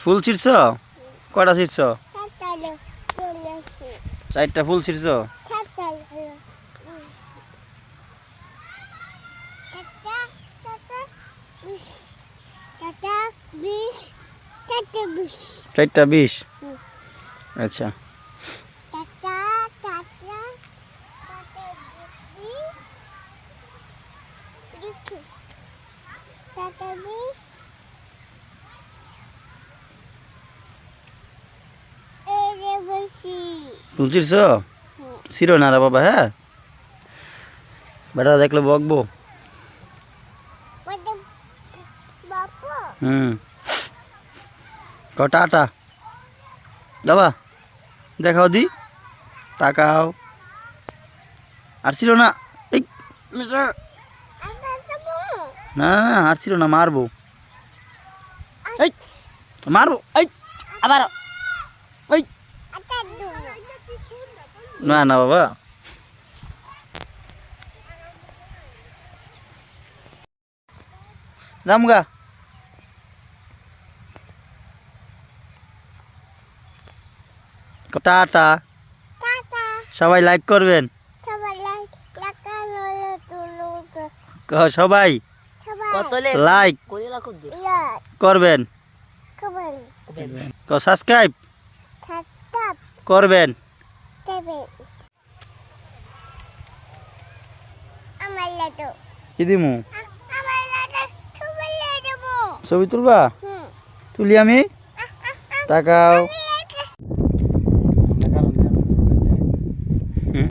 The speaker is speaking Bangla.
ফুল ছিড়ছ? কয়টা ছিড়ছ? চারটা ফুল ছিড়ছ? চারটা 20। আচ্ছা ফুল ছিড়ছ? ছিড়ো না রে বাবা, হ্যাঁ বেটা দেখলে বকবো। টাটা বাবা, দেখাও দি, তাকাও। আর ছিল না, এই না না আর ছিল না, মারবো, এই মারবো, এই আবার ওই না না বাবা। জামগা টাটা, সবাই লাইক করবেন, সবাই লাইক করবেন, সাবস্ক্রাইব করবেন। কি দিমু? ছবি তুলবা? তুলি আমি, তাকাও।